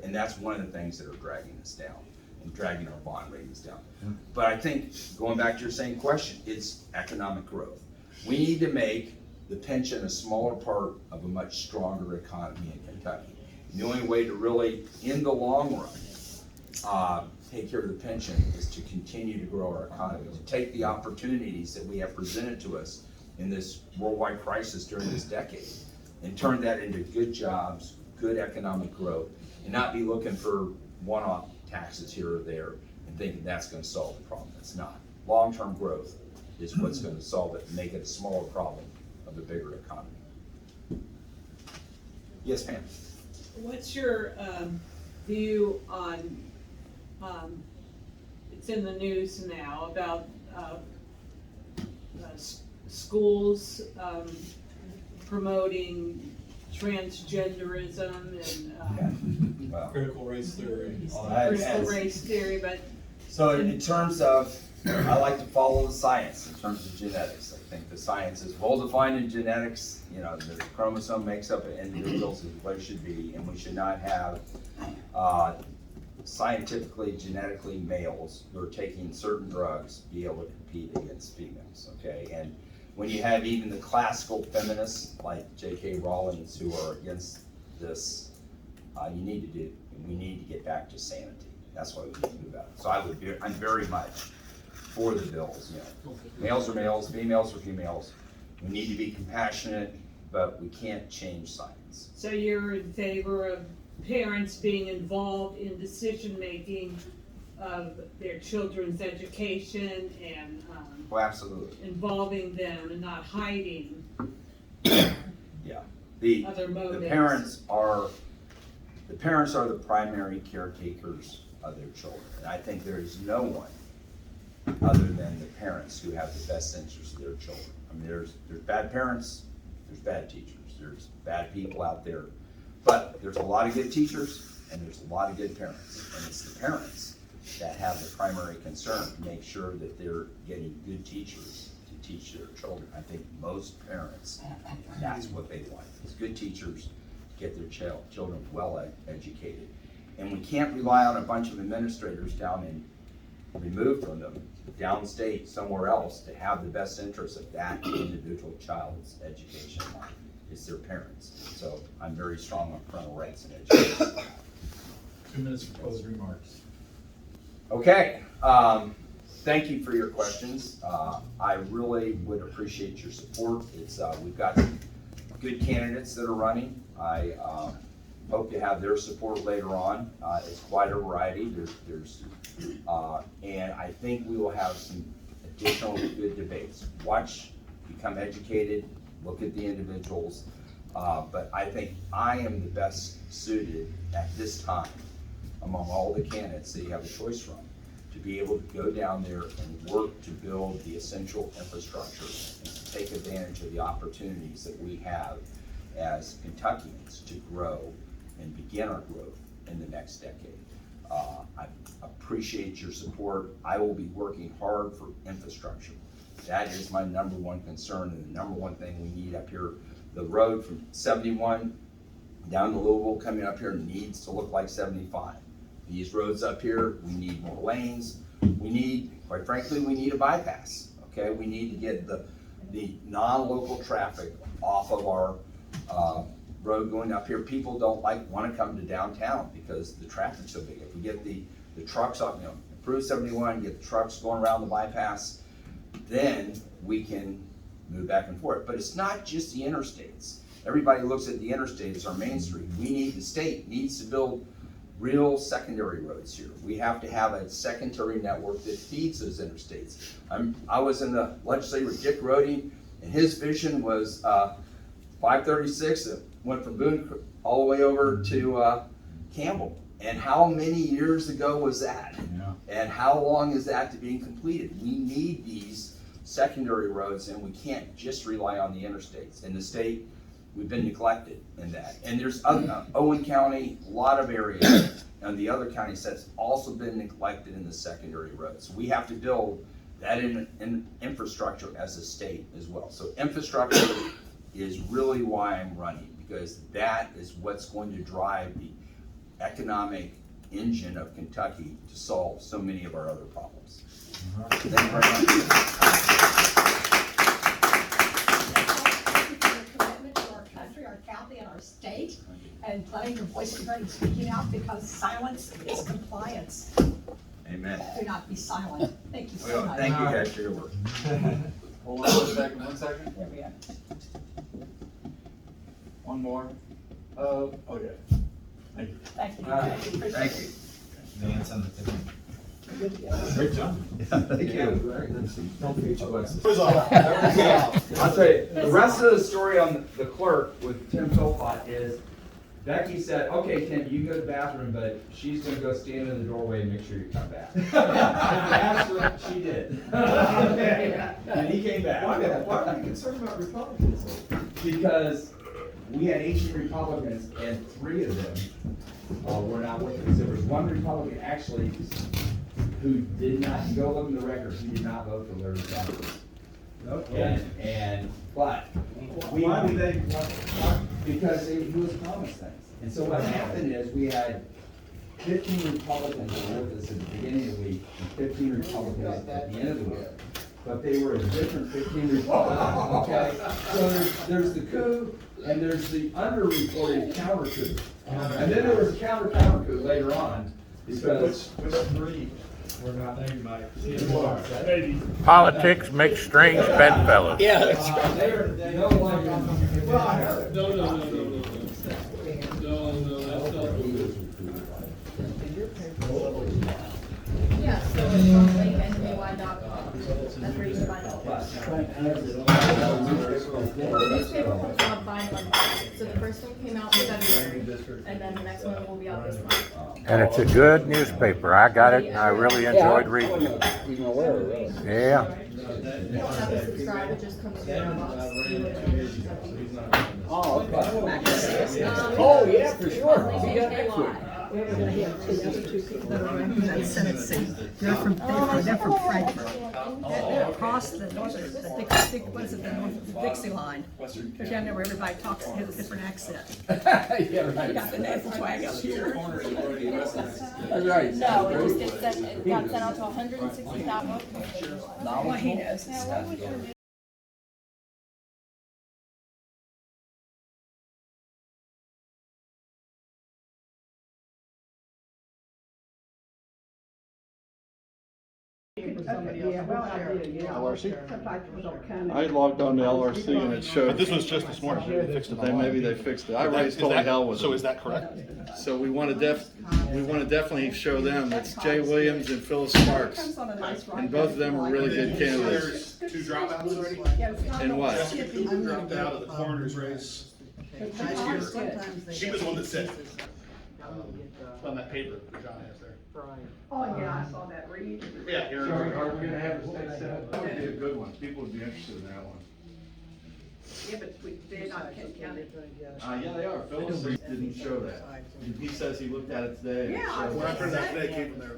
and that's one of the things that are dragging us down and dragging our bond ratings down. But I think, going back to your same question, it's economic growth. We need to make the pension a smaller part of a much stronger economy in Kentucky. And the only way to really, in the long run, take care of the pension is to continue to grow our economy, to take the opportunities that we have presented to us in this worldwide crisis during this decade and turn that into good jobs, good economic growth, and not be looking for one-off taxes here or there and thinking that's going to solve the problem. It's not. Long-term growth is what's going to solve it and make it a smaller problem of a bigger economy. Yes, ma'am. What's your view on, it's in the news now, about schools promoting transgenderism and Wow. Critical race theory. critical race theory, but So in terms of, I like to follow the science in terms of genetics. I think the science is well defined in genetics. The chromosome makes up an individuals is what it should be, and we should not have scientifically, genetically males who are taking certain drugs be able to compete against females, okay? And when you have even the classical feminists like J.K. Rowling who are against this, we need to get back to sanity. That's why we need to move out. So I'm very much for the bills. Males are males, females are females. We need to be compassionate, but we can't change science. so you're in favor of parents being involved in decision-making of their children's education and Well, absolutely. involving them and not hiding Yeah. other motives. The parents are the primary caretakers of their children. And I think there is no one other than the parents who have the best interests of their children. I mean, there's bad parents, there's bad teachers, there's bad people out there, but there's a lot of good teachers and there's a lot of good parents. And it's the parents that have the primary concern to make sure that they're getting good teachers to teach their children. I think most parents, that's what they want, is good teachers to get their children well educated. And we can't rely on a bunch of administrators down in, removed from them, downstate somewhere else to have the best interests of that individual child's education. It's their parents. So I'm very strong on parental rights and education. 2 minutes for closing remarks. Okay, thank you for your questions. I really would appreciate your support. We've got good candidates that are running. I hope to have their support later on. It's quite a variety. And I think we will have some additional good debates. Become educated, look at the individuals. But I think I am the best suited at this time among all the candidates that you have a choice from to be able to go down there and work to build the essential infrastructure and to take advantage of the opportunities that we have as Kentuckians to grow and begin our growth in the next decade. I appreciate your support. I will be working hard for infrastructure. That is my number one concern and the number one thing we need up here. The road from 71 down to Louisville coming up here needs to look like 75. These roads up here, we need more lanes. Quite frankly, we need a bypass, okay? We need to get the non-local traffic off of our road going up here. People don't want to come to downtown because the traffic's so big. If we get the trucks off, improve 71, get the trucks going around the bypass, then we can move back and forth. But it's not just the interstates. everybody looks at the interstate as our main street. The state needs to build real secondary roads here. We have to have a secondary network that feeds those interstates. I was in the legislature with Dick Roding, and his vision was 536 that went from Boone all the way over to Campbell. And how many years ago was that? Yeah. And how long is that to being completed? We need these secondary roads, and we can't just rely on the interstates. In the state, we've been neglected in that. And there's Owen County, a lot of areas, and the other counties that's also been neglected in the secondary roads. We have to build that in infrastructure as a state as well. So infrastructure is really why I'm running, because that is what's going to drive the economic engine of Kentucky to solve so many of our other problems. Thank you very much. Thank you for your commitment to our country, our county, and our state, and letting your voice be heard and speaking out, because silence is compliance. Amen. Do not be silent. Thank you so much. Thank you guys for your work. Hold on 1 second. There we go. One more. Okay. Thank you. Thank you. Thank you. Vance on the thing. Great job. Thank you. I'll tell you, the rest of the story on the clerk with Tim Philpott is Becky said, okay, Tim, you can go to the bathroom, but she's gonna go stand in the doorway and make sure you come back. And that's what she did. And he came back. Why are we concerned about Republicans? Because we had 18 Republicans and 3 of them were not with us. There was one Republican actually who did not, you go look in the records, he did not vote for Larry Summers. Okay. But Why would they? because he was promised things. And so what happened is we had 15 Republicans with us at the beginning of the week and 15 Republicans at the end of the week. But they were a different 15 Republicans, okay? So there's the coup and there's the underreported counter coup. And then there was a counter coup later on because. Which 3 were not named by? Politics makes strange bedfellows. Yeah, that's right. They no longer. Well, I heard it. No, that's not true. Yeah, so it's on lincolnky.com. That's where you can find all this. The newspaper comes out bi-monthly. So the first one came out in February, and then the next one will be out this month. And it's a good newspaper. I got it, and I really enjoyed reading it. Yeah. You don't have to subscribe, it just comes in your box. Oh, okay. Oh, yeah, for sure. We're gonna have the other 2 people that are running that Senate seat. They're from Frankfurt. They're across the north, the Dixie line. Because you know where everybody talks, has a different accent. Yeah, right. You got the nasal twang up here. That's right. No, it got sent out to 160,000. Well, he knows his stuff. I logged on to LRC and it showed. But this was just this morning, they fixed it. Maybe they fixed it. I raised holy hell with So them. is that correct? So we want to definitely show them. It's Jay Williams and Phyllis Sparks. Comes on a nice ride. And both of them are really good candidates. There's 2 dropouts already? Yeah, it's not And what? Jessica Cooper dropped out of the coroner's race last year. She was the one that said, on that paper that John has there. Oh, yeah, I saw that read. Yeah. So are we gonna have the state senate? That would be a good one. People would be interested in that one. Yeah, but they're not Kent County. Yeah, they are. Phyllis didn't show that. He says he looked at it today. and it Yeah, showed When I that. printed that today, it came from there.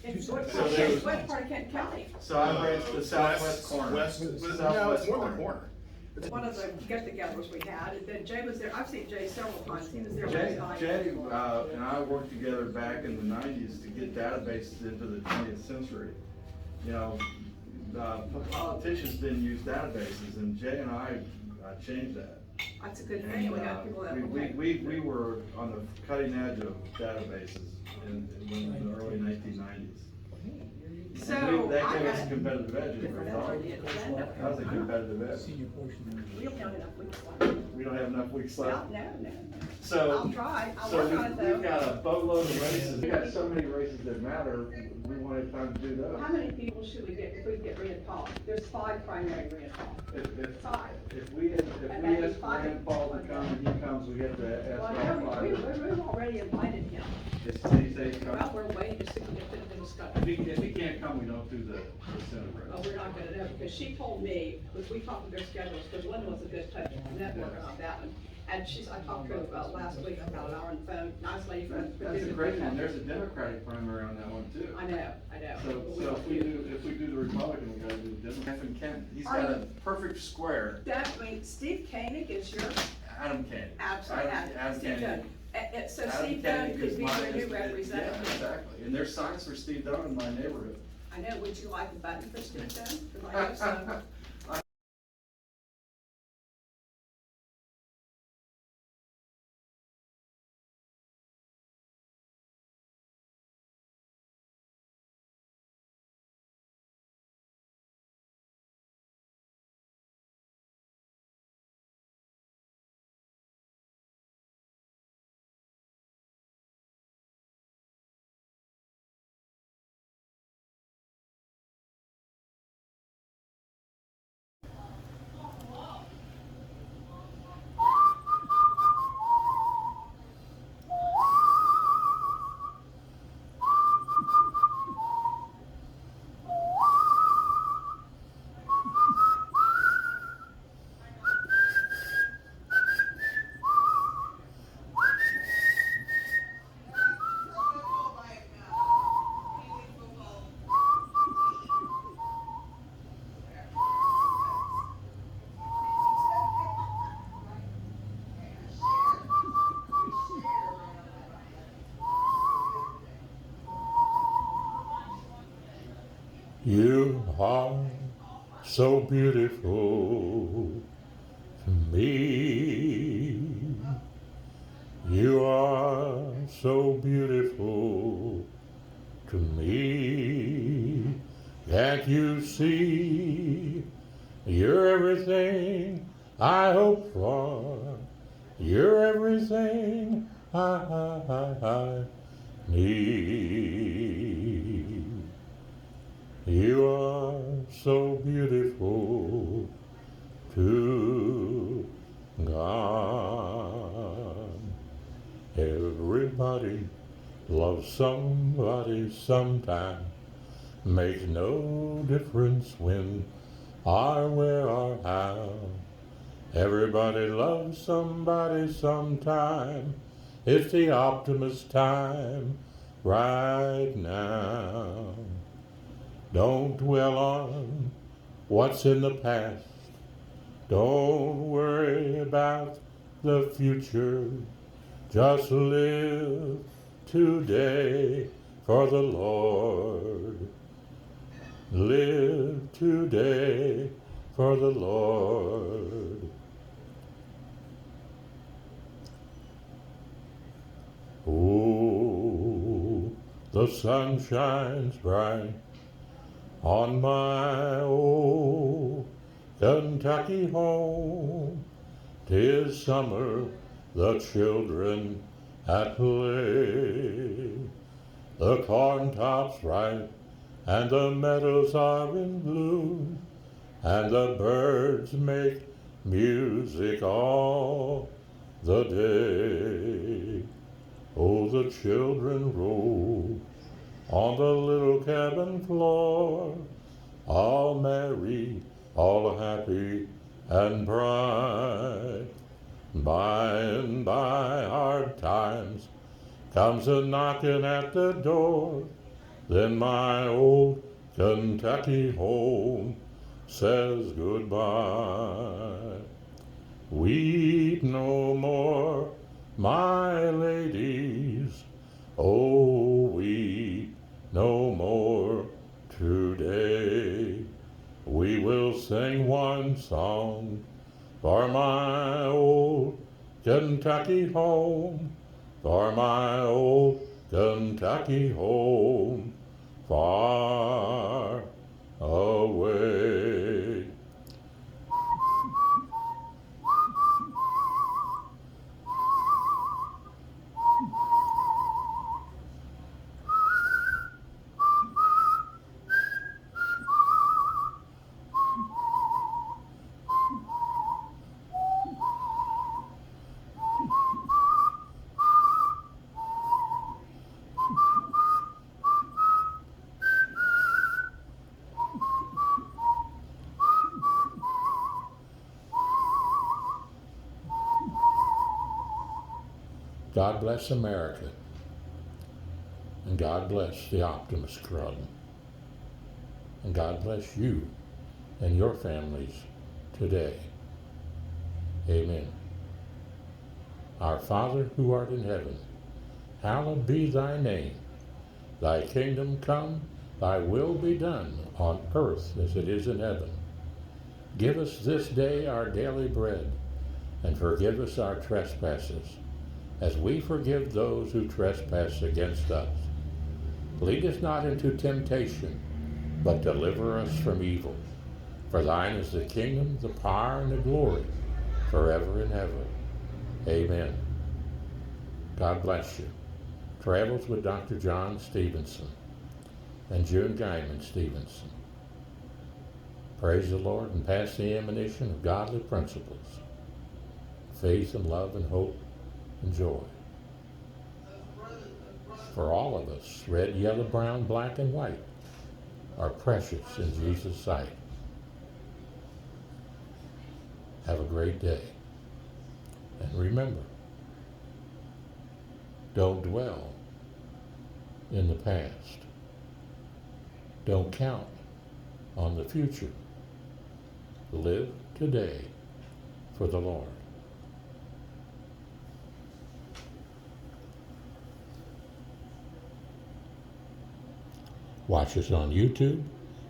It's what So there was- part of Kent County? So I raised the southwest corner. West, no, it's Southwest more than a corner. corner. One of the get-togethers we had, and then Jay was there, I've seen Jay several times, he was there Jay, last night. Jay, and I worked together back in the 90s to get databases into the 20th century. You know, politicians didn't use databases, and Jay and I changed that. That's a good thing, we got people that will take. We were on the cutting edge of databases in the early 1990s. So, That I gave us a got competitive edge, didn't it, That's Don? the agenda. That was a competitive edge. We don't have enough weeks left. We don't have enough weeks Well, left. no. So. I'll try. I'll So work on it though. we've got a boatload of races. We've got so many races that matter, we wanted time to do those. How many people should we get if we get Rand Paul? There's 5 primary Rand Paul. If 5. we ask five. Grant Paul to come and he comes, we have to ask Well, all no, five. we've already invited him. It's, he says he Well, comes. we're waiting to see if the discussion. If he can't come, we don't do the Senate race. Oh, we're not gonna know, because she told me, because we talked with their schedules, because one was a good touch networking on that one. And I talked to her about last week, about an hour on the phone, nice lady from. That's a great one. There's a Democratic primary on that one too. I know. So if we do the Republican, we gotta do the Democrat. Kevin Kent, he's got a perfect square. That, I mean, Steve Koenig is your. Adam Kennedy. Absolutely. Adam Steve Kennedy. Dunn. So Adam Steve Kennedy Dunn could is be mine, your new is- Yeah, representative. exactly. And there's signs for Steve Dunn in my neighborhood. I know, would you like a button for Steve Dunn? 'Cause I have some. You are so beautiful to me. You are so beautiful to me. Can't you see? You're everything I hope for. You're everything I need. You are so beautiful to God. Everybody loves somebody sometime. Makes no difference when or where or how. Everybody loves somebody sometime. It's the optimist time right now. Don't dwell on what's in the past. Don't worry about the future. Just live today for the Lord. Live today for the Lord. Oh, the sun shines bright on my old Kentucky home. 'Tis summer, the children at play. The corn tops ripe and the meadows are in bloom, and the birds make music all the day. Oh, the children roll on the little cabin floor, all merry, all happy and bright. By and by hard times comes a knocking at the door, then my old Kentucky home says goodbye. Weep no more, my ladies, oh, weep no more today. We will sing one song for my old Kentucky home, for my old Kentucky home. far away. God bless America, and God bless the Optimist Club, and God bless you and your families today. Amen. Our Father who art in heaven, hallowed be thy name. Thy kingdom come, thy will be done on earth as it is in heaven. Give us this day our daily bread, and forgive us our trespasses, as we forgive those who trespass against us. Lead us not into temptation, but deliver us from evil. For thine is the kingdom, the power, and the glory, forever and ever. Amen. God bless you. Travels with Dr. John Stephenson and June Geiman-Stephenson. Praise the Lord and pass the ammunition of godly principles, faith and love and hope and joy. For all of us, red, yellow, brown, black, and white, are precious in Jesus' sight. Have a great day. And remember, don't dwell in the past. Don't count on the future. Live today for the Lord. Watch us on YouTube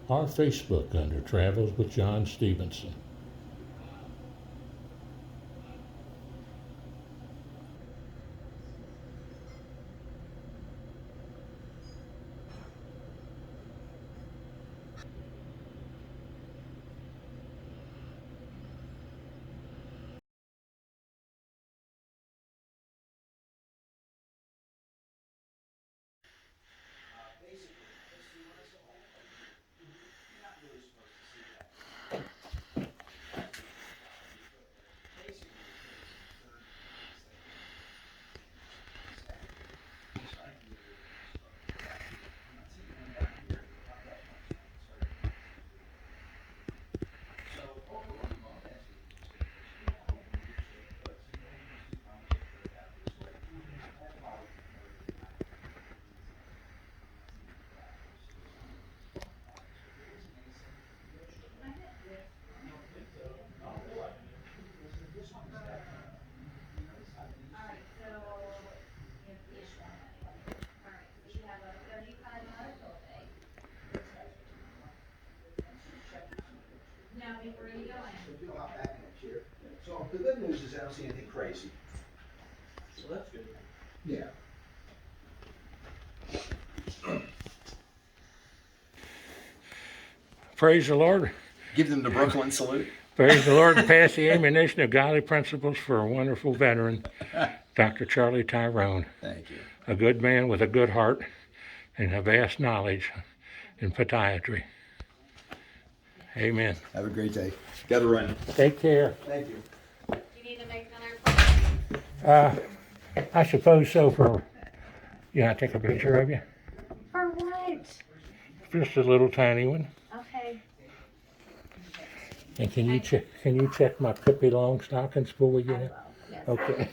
or Facebook under Travels with John Stephenson. So the good news is I don't see anything crazy. So that's good. Yeah. Praise the Lord. Give them the Brooklyn salute. Praise the Lord and pass the ammunition of godly principles for a wonderful veteran, Dr. Charlie Tyrone. Thank you. A good man with a good heart and a vast knowledge in podiatry. Amen. Have a great day. Got to run. Take care. Thank you. Do you need to make another appointment? I suppose so. I take a picture of you? For what? Just a little tiny one. Okay. And can you check my Pippi Longstockings before we get in? Yes. Okay.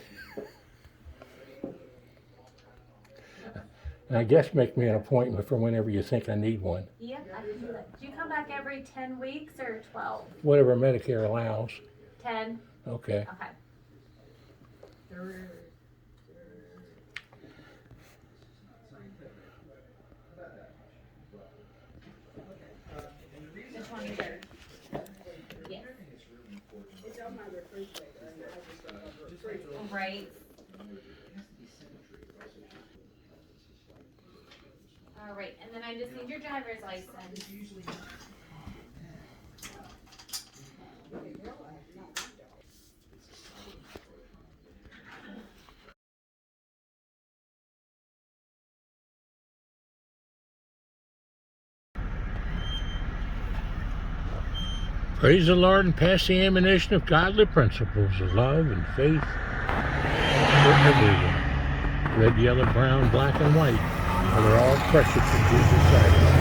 And I guess make me an appointment for whenever you think I need one. Yep, I can do that. Do you come back every 10 weeks or 12? Whatever Medicare allows. 10? Okay. Okay. The 23rd. Yes. Right. All right, and then I just need your driver's license. Praise the Lord and pass the ammunition of godly principles of love and faith for everyone. Red, yellow, brown, black, and white. They're all precious in Jesus' sight.